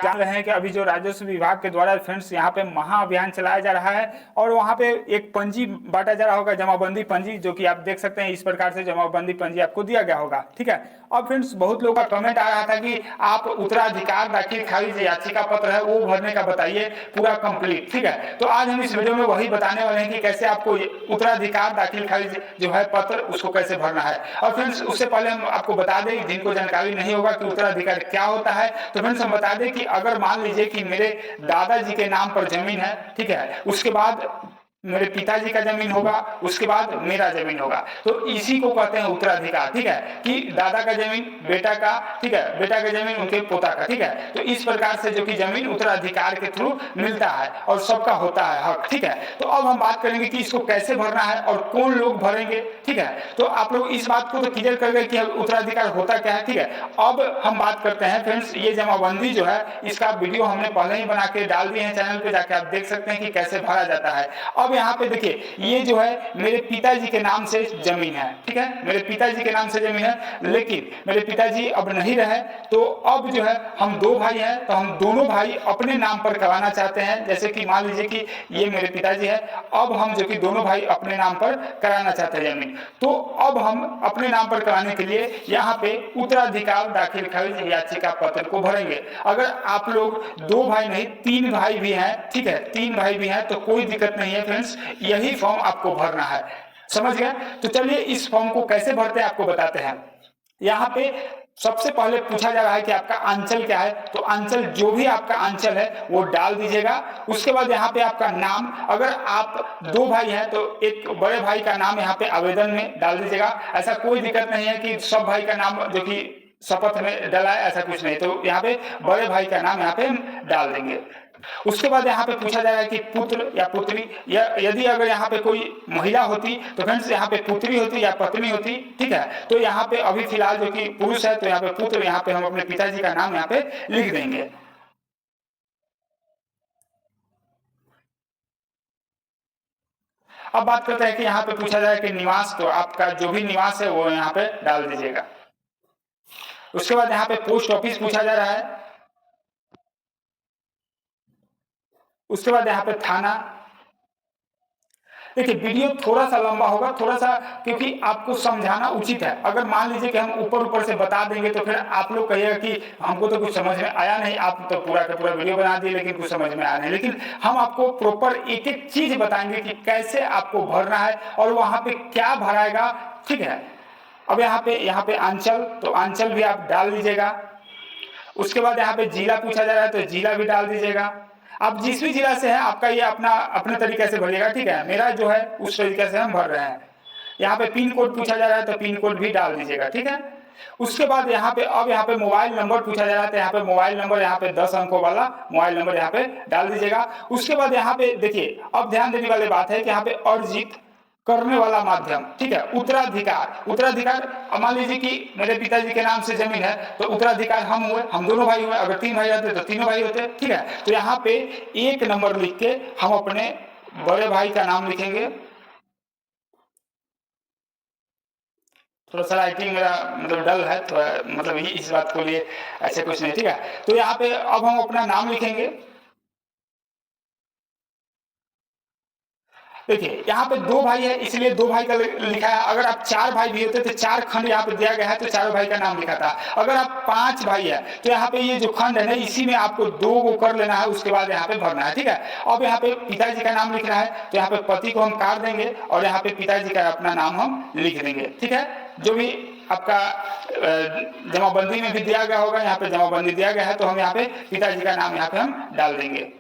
जान रहे हैं कि अभी जो राजस्व विभाग के द्वारा फ्रेंड्स यहाँ पे महाअभियान चलाया जा रहा है और वहाँ पे एक पंजी बांटा जा रहा होगा, जमाबंदी पंजी, जो कि आप देख सकते हैं इस प्रकार से जमाबंदी पंजी आपको दिया गया होगा। ठीक है। अब फ्रेंड्स बहुत लोगों का कमेंट आ रहा था कि आप उत्तराधिकार दाखिल खारिज याचिका पत्र है वो भरने का बताइए पूरा कंप्लीट। ठीक है। तो आज हम इस वीडियो में वही बताने वाले हैं कि कैसे आपको उत्तराधिकार दाखिल खारिज जो है पत्र उसको कैसे भरना है। और फ्रेंड्स उससे पहले हम आपको बता दें, जिनको जानकारी नहीं होगा कि उत्तराधिकार क्या होता है, तो फ्रेंड्स हम बता दें कि अगर मान लीजिए कि मेरे दादाजी के नाम पर जमीन है, ठीक है, उसके बाद मेरे पिताजी का जमीन होगा, उसके बाद मेरा जमीन होगा, तो इसी को कहते हैं उत्तराधिकार। ठीक है, कि दादा का जमीन बेटा का, ठीक है, बेटा का जमीन उनके पोता का। ठीक है, तो इस प्रकार से जो कि जमीन उत्तराधिकार के थ्रू मिलता है और सबका होता है हक। ठीक है, तो अब हम बात करेंगे कि इसको कैसे भरना है और कौन लोग भरेंगे। ठीक है, तो आप लोग इस बात को तो क्लियर कर गए कि उत्तराधिकार होता क्या है। ठीक है, अब हम बात करते हैं फ्रेंड्स, ये जमाबंदी जो है इसका वीडियो हमने पहले ही बना के डाल दिए हैं चैनल पे, जाके आप देख सकते हैं कि कैसे भरा जाता है। अब यहाँ पे देखिए, ये जो है मेरे पिताजी के नाम से जमीन है। ठीक है, मेरे पिताजी के नाम से जमीन है, लेकिन मेरे पिताजी अब नहीं रहे, तो अब जो है हम दो भाई हैं, तो हम दोनों भाई अपने नाम पर कराना चाहते हैं। जैसे कि मान लीजिए कि ये मेरे पिताजी है, अब हम जो कि दोनों भाई अपने नाम पर कराना चाहते हैं जमीन, तो अब हम अपने नाम पर कराने के लिए यहाँ पे उत्तराधिकार दाखिल खारिज याचिका पत्र को भरेंगे। अगर आप लोग दो भाई नहीं तीन भाई भी हैं, ठीक है, तीन भाई भी हैं, तो कोई दिक्कत नहीं है फ्रेंड्स, यही फॉर्म आपको भरना है। समझ गए? तो चलिए इस फॉर्म को कैसे भरते हैं आपको बताते हैं। यहाँ पे सबसे पहले पूछा जा रहा है कि आपका अंचल क्या है, तो अंचल जो भी आपका अंचल है वो डाल दीजिएगा। उसके बाद यहाँ पे आपका नाम, अगर आप दो भाई हैं तो एक बड़े भाई का नाम यहाँ पे आवेदन में डाल दीजिएगा। ऐसा कोई दिक्कत नहीं है कि सब भाई का नाम जो कि शपथ में डाला है, ऐसा कुछ नहीं, तो यहाँ पे बड़े भाई का नाम यहाँ पे डाल देंगे। उसके बाद यहाँ पे पूछा जा रहा है कि पुत्र या पुत्री, या यदि अगर यहाँ पे कोई महिला होती तो फ्रेंड्स यहाँ पे पुत्री होती या पत्नी होती। ठीक है, तो यहाँ पे अभी फिलहाल जो कि पुरुष है तो यहाँ पे पुत्र, यहाँ पे हम अपने पिताजी का नाम यहाँ पे लिख देंगे। अब बात करते हैं कि यहाँ पे पूछा जाए कि निवास, तो आपका जो भी निवास है वो यहाँ पे डाल दीजिएगा। उसके बाद यहाँ पे पोस्ट ऑफिस पूछा जा रहा है। उसके बाद यहाँ पे थाना। देखिए वीडियो थोड़ा सा लंबा होगा, थोड़ा सा, क्योंकि आपको समझाना उचित है। अगर मान लीजिए कि हम ऊपर ऊपर से बता देंगे तो फिर आप लोग कहिएगा कि हमको तो कुछ समझ में आया नहीं, आप तो पूरा का पूरा वीडियो बना दिए लेकिन कुछ समझ में आया नहीं। लेकिन हम आपको प्रॉपर एक एक चीज बताएंगे कि कैसे आपको भरना है और वहां पे क्या भराएगा। ठीक है, अब यहाँ पे अंचल, तो अंचल भी आप डाल दीजिएगा। उसके बाद यहाँ पे जिला पूछा जा रहा है तो जिला भी डाल दीजिएगा। आप जिस भी जिला से है आपका ये अपना अपने तरीके से भरिएगा। ठीक है, मेरा जो है उस तरीके से हम भर रहे हैं। यहाँ पे पिन कोड पूछा जा रहा है तो पिन कोड भी डाल दीजिएगा। ठीक है, उसके बाद यहाँ पे अब यहाँ पे मोबाइल नंबर पूछा जा रहा है तो यहाँ पे मोबाइल नंबर, यहाँ पे 10 अंकों वाला मोबाइल नंबर यहाँ पे डाल दीजिएगा। उसके बाद यहाँ पे देखिए, अब ध्यान देने वाली बात है कि यहाँ पे अर्जित करने वाला माध्यम, ठीक है, उत्तराधिकार। उत्तराधिकार मान लीजिए कि मेरे पिताजी के नाम से जमीन है तो उत्तराधिकार हम हुए, हम दोनों भाई हुए। अगर तीन भाई रहते तो तीनों भाई होते। ठीक है, तो यहाँ पे एक नंबर लिख के हम अपने बड़े भाई का नाम लिखेंगे। थोड़ा सा राइटिंग मेरा मतलब डल है, थोड़ा मतलब इस बात को लिए ऐसे कुछ नहीं। ठीक है, तो यहाँ पे अब हम अपना नाम लिखेंगे। देखिए यहाँ पे दो भाई है इसलिए दो भाई का लिखा है। अगर आप चार भाई भी होते तो चार खंड यहाँ पे दिया गया है तो चारों भाई का नाम लिखा था। अगर आप पांच भाई है तो यहाँ पे ये जो खंड है ना, इसी में आपको दो को कर लेना है, उसके बाद यहाँ पे भरना है। ठीक है, अब यहाँ पे पिताजी का नाम लिखना है तो यहाँ पे पति को हम काट देंगे और यहाँ पे पिताजी का अपना नाम हम लिख देंगे। ठीक है, जो भी आपका जमाबंदी में भी दिया गया होगा, यहाँ पे जमाबंदी दिया गया है तो हम यहाँ पे पिताजी का नाम यहाँ पे हम डाल देंगे।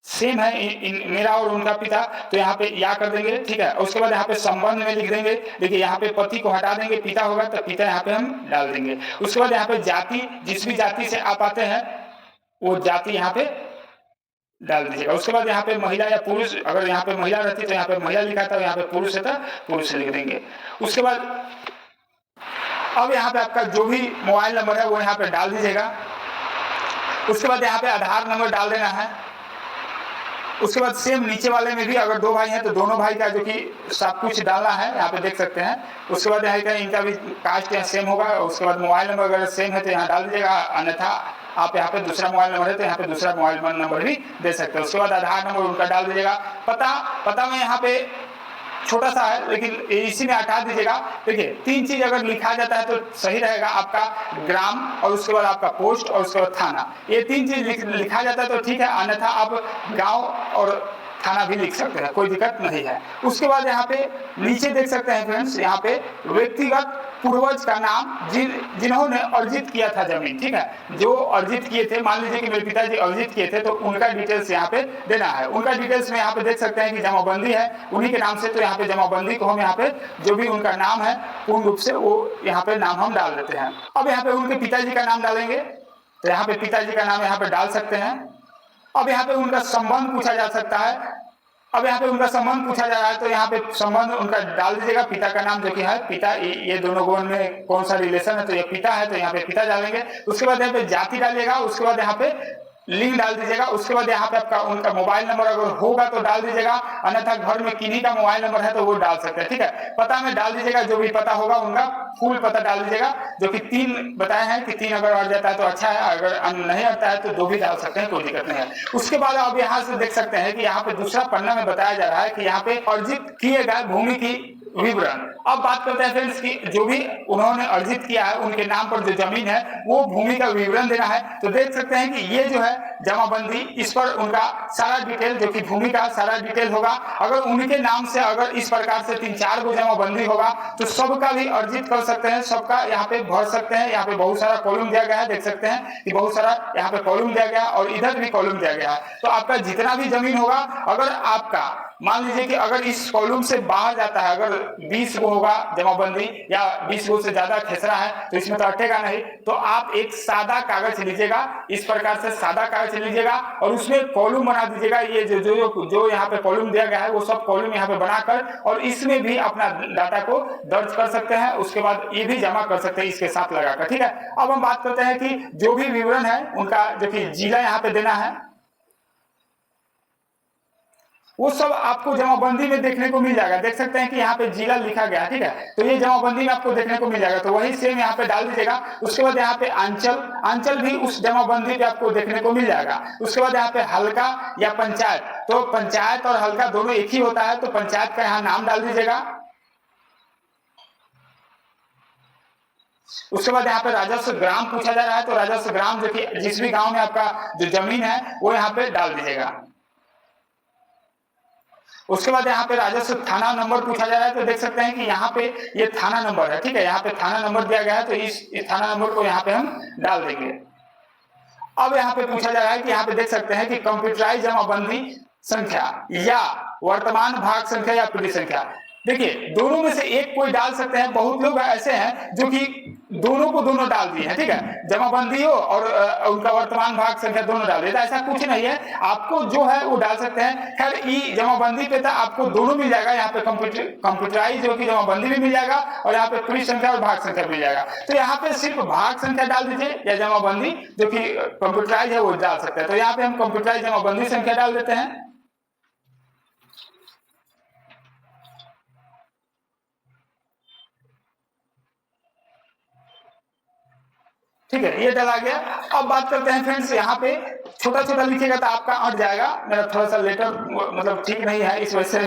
सेम है मेरा और उनका पिता, तो यहाँ पे या कर देंगे। ठीक है, उसके बाद यहाँ पे संबंध में लिख देंगे। देखिए यहाँ पे पति को हटा देंगे, पिता होगा तो पिता यहाँ पे हम डाल देंगे। उसके बाद यहाँ पे जाति, जिस भी जाति से आप आते हैं वो जाति यहाँ पे डाल दीजिएगा। उसके बाद यहाँ पे महिला या पुरुष, अगर यहाँ पे महिला रहती तो यहाँ पे महिला लिखा था, यहाँ पे पुरुष था पुरुष लिख देंगे। उसके बाद अब यहाँ पे आपका जो भी मोबाइल नंबर है वो यहाँ पे डाल दीजिएगा। उसके बाद यहाँ पे आधार नंबर डाल देना है। उसके बाद यहाँ पे जो भी आपका मोबाइल नंबर है वो यहाँ पे डाल दीजिएगा। उसके बाद यहाँ पे जो भी मोबाइल नंबर है वो यहाँ पे डाल दीजिएगा। उसके बाद यहाँ पे जो भी आपका मोबाइल नंबर है वो यहाँ पे डाल दीजिएगा। उसके बाद यहाँ पे जो भी आपका मोबाइल नंबर है वो यहाँ पे डाल दीजिएगा। उसके बाद यहाँ पे आधार नंबर डाल देना है। उसके बाद सेम नीचे वाले में भी अगर 2 भाई हैं तो दोनों भाई का जो कि सब कुछ डालना है, यहाँ पे देख सकते हैं। उसके बाद यहाँ का इनका भी कास्ट यहाँ सेम होगा। उसके बाद मोबाइल नंबर अगर सेम है तो यहाँ डाल दीजिएगा, अन्यथा आप यहाँ पे दूसरा मोबाइल नंबर है तो यहाँ पे दूसरा मोबाइल नंबर भी दे सकते हैं। उसके बाद आधार नंबर उनका डाल दीजिएगा। पता में यहाँ पे छोटा सा है लेकिन इसी में हटा दीजिएगा। देखिए 3 चीज अगर लिखा जाता है तो सही रहेगा, आपका ग्राम और उसके बाद आपका पोस्ट और उसके बाद थाना, ये 3 चीज लिखा जाता है तो ठीक है, अन्यथा आप गांव और थाना भी लिख सकते हैं, कोई दिक्कत नहीं है। उसके बाद यहाँ पे नीचे देख सकते हैं फ्रेंड्स, यहाँ पे व्यक्तिगत पूर्वज का नाम जिन्होंने अर्जित किया था जमीन, ठीक है, जो अर्जित किए थे, मान लीजिए कि मेरे पिताजी अर्जित किए थे तो उनका डिटेल्स यहाँ पे देना है। उनका डिटेल्स में यहाँ पे देख सकते हैं कि जमाबंदी है उन्हीं के नाम से, तो यहाँ पे जमाबंदी को हम यहाँ पे जो भी उनका नाम है पूर्ण रूप से वो यहाँ पे नाम हम डाल देते हैं। अब यहाँ पे उनके पिताजी का नाम डालेंगे तो यहाँ पे पिताजी का नाम यहाँ पे डाल सकते हैं। अब यहाँ पे उनका संबंध पूछा जा सकता है। अब यहाँ पे उनका संबंध पूछा जा रहा है तो यहाँ पे संबंध उनका डाल दीजिएगा। पिता का नाम जो कि है पिता, ये दोनों गौन में कौन सा रिलेशन है तो ये पिता है तो यहाँ पे पिता डालेंगे। उसके बाद यहाँ पे जाति डालिएगा। उसके बाद यहाँ पे लिंक डाल दीजिएगा। उसके बाद यहाँ पे आपका उनका मोबाइल नंबर अगर होगा तो डाल दीजिएगा, अन्यथा घर में किन्हीं का मोबाइल नंबर है तो वो डाल सकते हैं, ठीक है। पता में डाल दीजिएगा, जो भी पता होगा उनका फुल पता डाल दीजिएगा, जो कि 3 बताए हैं कि 3 अगर अड़ जाता है तो अच्छा है, अगर नहीं अड़ता है तो 2 भी डाल सकते हैं, कोई दिक्कत नहीं है। उसके बाद आप यहाँ से देख सकते हैं कि यहाँ पे दूसरा पन्ना में बताया जा रहा है कि यहाँ पे अर्जित किए गए भूमि की विवरण। अब बात करते हैं फ्रेंड्स कि जो भी उन्होंने अर्जित किया है उनके नाम पर जो जमीन है वो भूमि का विवरण देना है। तो देख सकते हैं कि ये जो है जमाबंदी, इस पर उनका सारा डिटेल जो कि भूमि का सारा डिटेल होगा। अगर उनके नाम से अगर इस प्रकार से 3-4 गो जमाबंदी होगा तो सबका भी अर्जित कर सकते हैं, सबका यहाँ पे भर सकते हैं। यहाँ पे बहुत सारा कॉलम दिया गया है, देख सकते हैं कि बहुत सारा यहाँ पे कॉलम दिया गया और इधर भी कॉलम दिया गया है। तो आपका जितना भी जमीन होगा, अगर आपका मान लीजिए कि अगर इस कॉलम से बाहर जाता है, अगर 20 गो होगा जमाबंदी या 20 गो से ज्यादा खेसरा है तो इसमें तो अटेगा नहीं, तो आप एक सादा कागज लीजिएगा, इस प्रकार से सादा कागज लीजिएगा और उसमें कॉलम बना दीजिएगा। ये जो यहाँ पे कॉलम दिया गया है वो सब कॉलम यहाँ पे बनाकर और इसमें भी अपना डाटा को दर्ज कर सकते हैं। उसके बाद ये भी जमा कर सकते हैं इसके साथ लगाकर, ठीक है। अब हम बात करते हैं कि जो भी विवरण है उनका जो कि जिला यहाँ पे देना है वो सब आपको जमाबंदी में देखने को मिल जाएगा। देख सकते हैं कि यहाँ पे जिला लिखा गया है, ठीक है, तो ये जमाबंदी में आपको देखने को मिल जाएगा। तो वही सेम यहाँ पे डाल दीजिएगा। उसके बाद यहाँ पे अंचल भी उस जमाबंदी पे आपको देखने को मिल जाएगा। उसके बाद यहाँ पे हल्का या पंचायत, तो पंचायत और हल्का दोनों एक ही होता है, तो पंचायत का यहाँ नाम डाल दीजिएगा। उसके बाद यहाँ पे राजस्व ग्राम पूछा जा रहा है, तो राजस्व ग्राम जो कि जिस भी गांव में आपका जो जमीन है वो यहाँ पे डाल दीजिएगा। उसके बाद यहाँ पे राजस्व थाना नंबर पूछा जा रहा है, तो देख सकते हैं कि यहाँ पे ये थाना नंबर है, ठीक है, यहाँ पे थाना नंबर दिया गया है, तो इस थाना नंबर को यहाँ पे हम डाल देंगे। अब यहाँ पे पूछा जा रहा है कि यहाँ पे देख सकते हैं कि कंप्यूटराइज जमाबंदी संख्या या वर्तमान भाग संख्या या पीढ़ी संख्या। देखिए दोनों में से एक कोई डाल सकते हैं। बहुत लोग ऐसे हैं जो कि दोनों को दोनों डाल दिए हैं, ठीक है, जमाबंदी हो और उनका वर्तमान भाग संख्या दोनों डाल दिए। तो ऐसा कुछ नहीं है, आपको जो है वो डाल सकते हैं। खैर ई जमाबंदी पे था आपको दोनों मिल जाएगा, यहाँ पे कंप्यूटराइज जो कि जमाबंदी भी मिल जाएगा और यहाँ पे पीढ़ी संख्या और भाग संख्या मिल जाएगा। तो यहाँ पे सिर्फ भाग संख्या डाल दीजिए या जमाबंदी जो कि कंप्यूटराइज है वो डाल सकते हैं। तो यहाँ पे हम कंप्यूटराइज जमाबंदी संख्या डाल देते हैं। ठीक है, ये डाला गया। अब बात करते हैं फ्रेंड्स, यहाँ पे छोटा छोटा लिखिएगा तो आपका अट जाएगा। मेरा थोड़ा सा लेटर मतलब ठीक नहीं है, इस वजह से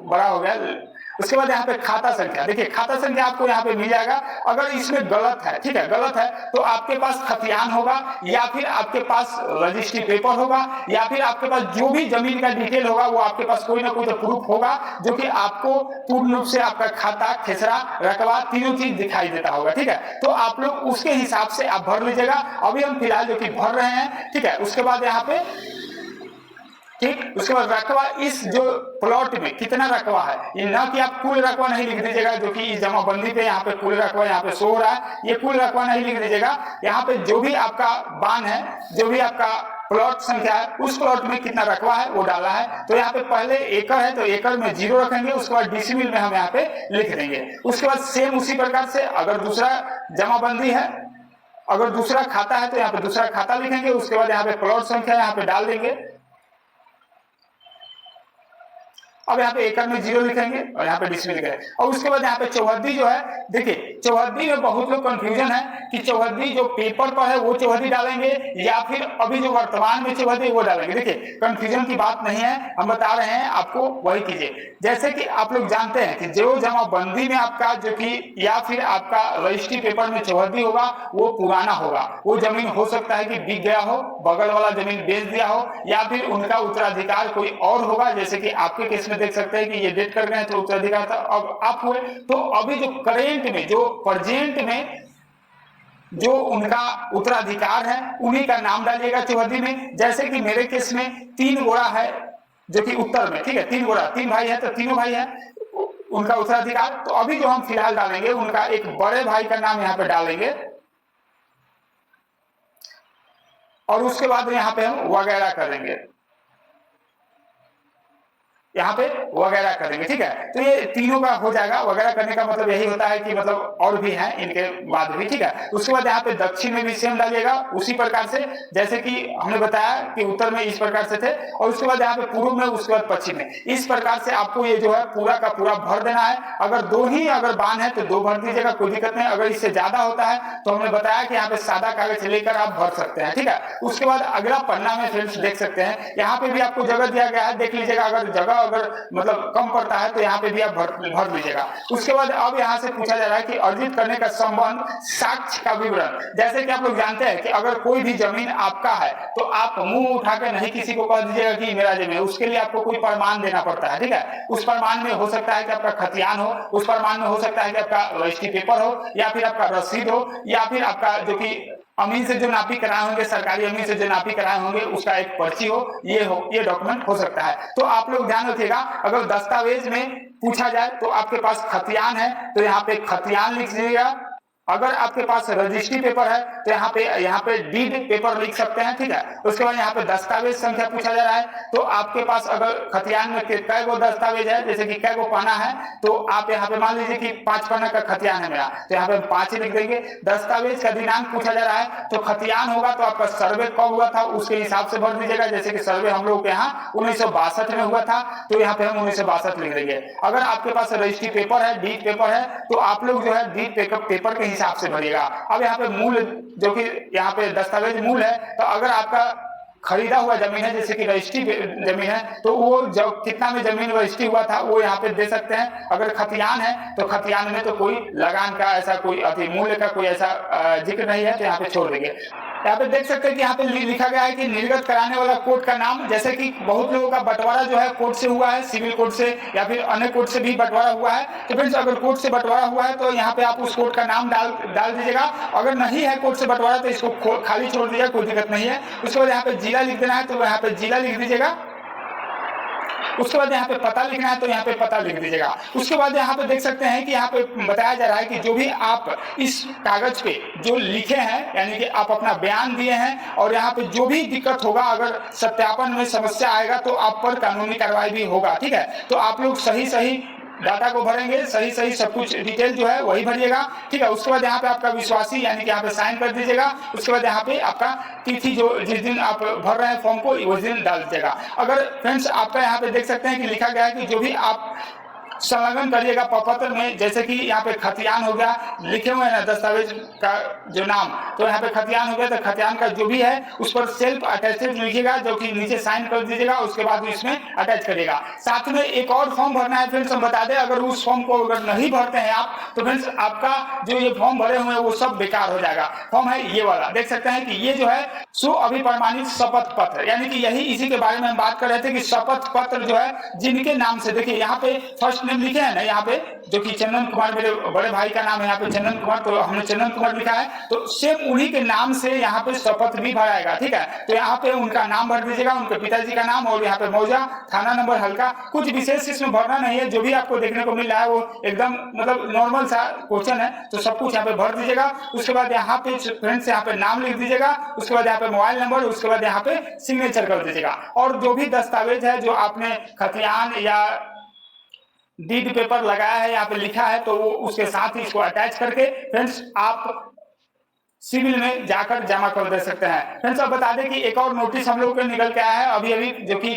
बड़ा हो गया। उसके बाद यहाँ पे खाता संख्या, देखिए खाता संख्या आपको यहाँ पे मिल जाएगा। अगर इसमें गलत है, ठीक है, गलत है तो आपके पास खतियान होगा या फिर आपके पास रजिस्ट्री पेपर होगा या फिर आपके पास जो भी जमीन का डिटेल होगा वो आपके पास कोई ना कोई तो प्रूफ होगा जो कि आपको पूर्ण रूप से आपका खाता, खेसरा, रकबा तीनों चीज दिखाई देता होगा, ठीक है। तो आप लोग उसके हिसाब से आप भर लीजिएगा। अभी हम फिलहाल जो कि भर रहे हैं, ठीक है। उसके बाद यहाँ पे ठीक, उसके बाद रकबा, इस जो प्लॉट में कितना रकबा है, ये ना कि आप कुल रकबा नहीं लिख दीजिएगा जो कि इस जमाबंदी पे यहाँ पे कुल रकबा यहाँ पे शो हो रहा है, ये कुल रकबा नहीं लिख दीजिएगा। यहाँ पे जो भी आपका बान है, जो भी आपका प्लॉट संख्या है, उस प्लॉट में कितना रकबा है वो डाला है। तो यहाँ पे पहले एकड़ है तो एकड़ में 0 रखेंगे, उसके बाद डिसिमिल में हम यहाँ पे लिख देंगे। उसके बाद सेम उसी प्रकार से अगर दूसरा जमाबंदी है, अगर दूसरा खाता है तो यहाँ पे दूसरा खाता लिखेंगे। उसके बाद यहाँ पे प्लॉट संख्या यहाँ पे डाल देंगे। अब यहाँ पे एकड़ में 0 लिखेंगे और यहाँ पे डिसमिल लिखेंगे। और उसके बाद यहाँ पे चौहद्दी जो है, देखिए चौहद्दी में बहुत लोग कंफ्यूजन है कि चौहद्दी जो पेपर पर है वो चौहद्दी डालेंगे या फिर अभी जो वर्तमान में चौहद्दी वो डालेंगे। देखिए कंफ्यूजन की बात नहीं है, हम बता रहे हैं आपको, वही कीजिए। जैसे कि आप लोग जानते हैं कि जो जमाबंदी में आपका जो कि या फिर आपका रजिस्ट्री पेपर में चौहद्दी होगा वो पुराना होगा, वो जमीन हो सकता है कि बिक गया हो, बगल वाला जमीन बेच दिया हो, या फिर उनका उत्तराधिकार कोई और होगा। जैसे कि आपके केस में देख सकते हैं कि ये डेट कर गए तो उत्तराधिकार था, अब आप हुए। तो अभी जो करेंट में, जो प्रेजेंट में जो उनका उत्तराधिकार है उन्हीं का नाम डालिएगा चौहद्दी में। जैसे कि मेरे केस में 3 घोड़ा है जो कि उत्तर में, ठीक है, 3 घोड़ा, 3 भाई है तो तीनों भाई है उनका उत्तराधिकार। तो अभी जो हम फिलहाल डालेंगे उनका एक बड़े भाई का नाम यहाँ पे डालेंगे और उसके बाद यहाँ पे हम वगैरह करेंगे, यहाँ पे वगैरह करेंगे, ठीक है। तो ये तीनों का हो जाएगा। वगैरह करने का मतलब यही होता है कि मतलब और भी हैं इनके बाद भी, ठीक है। उसके बाद यहाँ पे दक्षिण में भी सेम डालिएगा उसी प्रकार से जैसे कि हमने बताया कि उत्तर में इस प्रकार से थे, और उसके बाद यहाँ पे पूर्व में, उसके बाद पश्चिम में। इस प्रकार से आपको ये जो है पूरा का पूरा भर देना है। अगर 2 ही अगर बान है तो 2 भर दीजिएगा, कोई दिक्कत नहीं। अगर इससे ज्यादा होता है तो हमने बताया कि यहाँ पे सादा कागज लेकर आप भर सकते हैं, ठीक है। उसके बाद अगला पन्ना में फ्रेंड्स देख सकते हैं, यहाँ पे भी आपको जगह दिया गया है, देख लीजिएगा। अगर जगह अगर मतलब कम पड़ता है तो यहाँ पे भी आप भर लीजिएगा। उसके बाद अब यहाँ से पूछा जा रहा है कि अर्जित करने का संबंध, साक्ष्य का विवरण। जैसे कि आप लोग जानते हैं कि अगर कोई भी जमीन आपका है तो आप मुंह उठाकर नहीं किसी को कह दीजिएगा कि मेरा जमीन है, उसके लिए आपको कोई प्रमाण देना पड़ता है, ठीक है। उस प्रमाण में हो सकता है कि आपका खतियान हो, उस प्रमाण में हो सकता है कि आपका रजिस्ट्री पेपर हो, या फिर आपका रसीद हो, या फिर आपका जो कि अमीन से जो नापी कराए होंगे, सरकारी अमीन से जो नापी कराए होंगे उसका एक पर्ची हो, ये डॉक्यूमेंट हो सकता है। तो आप लोग ध्यान रखिएगा, अगर दस्तावेज में पूछा जाए तो आपके पास खतियान है तो यहाँ पे खतियान लिख दीजिएगा। अगर आपके पास रजिस्ट्री पेपर है तो यहाँ पे डीड पेपर लिख सकते हैं, ठीक है। उसके बाद यहाँ पे दस्तावेज संख्या पूछा जा रहा है तो आपके पास अगर खतियान में कै गो दस्तावेज है, जैसे कि कै गो पाना है, तो आप यहाँ पे मान लीजिए कि 5 पाना का खतियान है मेरा, तो यहाँ पे 5 ही लिख देंगे। दस्तावेज का दिनांक पूछा जा रहा है तो खतियान होगा तो आपका सर्वे कब हुआ था उसके हिसाब से भर दीजिएगा। जैसे कि सर्वे हम लोग के यहाँ 1962 में हुआ था तो यहाँ पे हम 1962 लिख देंगे। अगर आपके पास रजिस्ट्री पेपर है, डीड पेपर है, तो आप लोग जो है डीड पेपर के हिसाब से भरिएगा। अब यहाँ पे मूल, जो कि यहाँ पे दस्तावेज मूल है, तो अगर आपका खरीदा हुआ जमीन है जैसे कि रजिस्ट्री जमीन है तो वो जब कितना में जमीन रजिस्ट्री हुआ था वो यहाँ पे दे सकते हैं। अगर खतियान है तो खतियान में तो कोई लगान का ऐसा कोई अति मूल्य का कोई ऐसा जिक्र नहीं है तो यहाँ पे छोड़ देंगे। यहाँ पे देख सकते हैं कि यहाँ पे लिखा गया है कि निर्गत कराने वाला कोर्ट का नाम। जैसे कि बहुत लोगों का बंटवारा जो है कोर्ट से हुआ है, सिविल कोर्ट से या फिर अन्य कोर्ट से भी बंटवारा हुआ है। तो फ्रेंड्स अगर कोर्ट से बंटवारा हुआ है तो यहाँ पे आप उस कोर्ट का नाम डाल दीजिएगा। अगर नहीं है कोर्ट से बंटवारा तो इसको खाली छोड़ दीजिएगा, कोई दिक्कत नहीं है। उसके बाद यहाँ पे जिला लिख देना है तो यहाँ पे जिला लिख दीजिएगा। उसके बाद यहाँ पे पता लिखना है तो यहाँ पे पता लिख दीजिएगा। उसके बाद यहाँ पे देख सकते हैं कि यहाँ पे बताया जा रहा है कि जो भी आप इस कागज पे जो लिखे हैं, यानी कि आप अपना बयान दिए हैं, और यहाँ पे जो भी दिक्कत होगा, अगर सत्यापन में समस्या आएगा तो आप पर कानूनी कार्रवाई भी होगा, ठीक है। तो आप लोग सही डाटा को भरेंगे, सही सब कुछ डिटेल जो है वही भरिएगा, ठीक है। उसके बाद यहाँ पे आपका विश्वासी यानी कि यहाँ पे साइन कर दीजिएगा। उसके बाद यहाँ पे आपका तिथि जो जिस दिन आप भर रहे हैं फॉर्म को उस दिन डाल दीजिएगा। अगर फ्रेंड्स आपका यहाँ पे देख सकते हैं कि लिखा गया है कि जो भी आप संलग्न करिएगा प्रपत्र में, जैसे कि यहाँ पे खतियान हो गया, लिखे हुए हैं ना दस्तावेज का जो नाम, तो यहाँ पे खतियान हो गया तो खतियान का जो भी है उस पर सेल्फ अटैचेड लिखिएगा, जो कि नीचे साइन कर दीजिएगा। उसके बाद इसमें अटैच करिएगा। साथ में एक और फॉर्म भरना है फ्रेंड्स, हम बता दें, अगर उस फॉर्म को अगर नहीं भरते हैं आप तो फ्रेंड्स आपका जो ये फॉर्म भरे हुए हैं वो सब बेकार हो जाएगा। फॉर्म है ये वाला, देख सकते हैं कि ये जो है सो अभिप्रमाणित शपथ पत्र, यानी कि यही इसी के बारे में हम बात कर रहे थे कि शपथ पत्र जो है जिनके नाम से, देखिए यहाँ पे फर्स्ट नेम लिखे हैं ना, यहाँ पे जो कि चंदन कुमार मेरे बड़े भाई का नाम है, यहाँ पे चंदन कुमार, तो हमने चंदन कुमार लिखा है, तो सेम उन्हीं के नाम से यहाँ पे शपथ भी भराएगा, ठीक है। तो यहाँ पे उनका नाम भर दीजिएगा, उनके पिताजी का नाम, और यहाँ पे मौजा, थाना नंबर, हल्का, कुछ विशेष इसमें भरना नहीं है। जो भी आपको देखने को मिल रहा है वो एकदम मतलब नॉर्मल सा क्वेश्चन है, तो सब कुछ यहाँ पे भर दीजिएगा। उसके बाद यहाँ पे फ्रेंड्स यहाँ पे नाम लिख दीजिएगा। उसके बाद यहाँ पे मोबाइल नंबर, उसके बाद यहाँ पे सिग्नेचर कर दीजिएगा। और जो भी दस्तावेज है जो आपने खतियान या डीड पेपर लगाया है, यहाँ पे लिखा है, तो वो उसके साथ ही इसको अटैच करके फ्रेंड्स आप सिविल में जाकर जमा कर दे सकते हैं। फ्रेंड्स अब बता दें कि एक और नोटिस हम लोग को निकल के आया है अभी, जो कि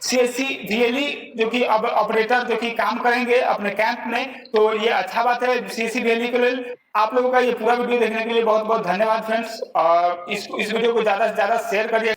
CSC VLE जो कि अब ऑपरेटर जो कि काम करेंगे अपने कैंप में, तो ये अच्छा बात है CSC VLE के लिए। आप लोगों का ये पूरा वीडियो देखने के लिए बहुत बहुत धन्यवाद फ्रेंड्स। इस वीडियो को ज़्यादा से ज़्यादा शेयर करिए।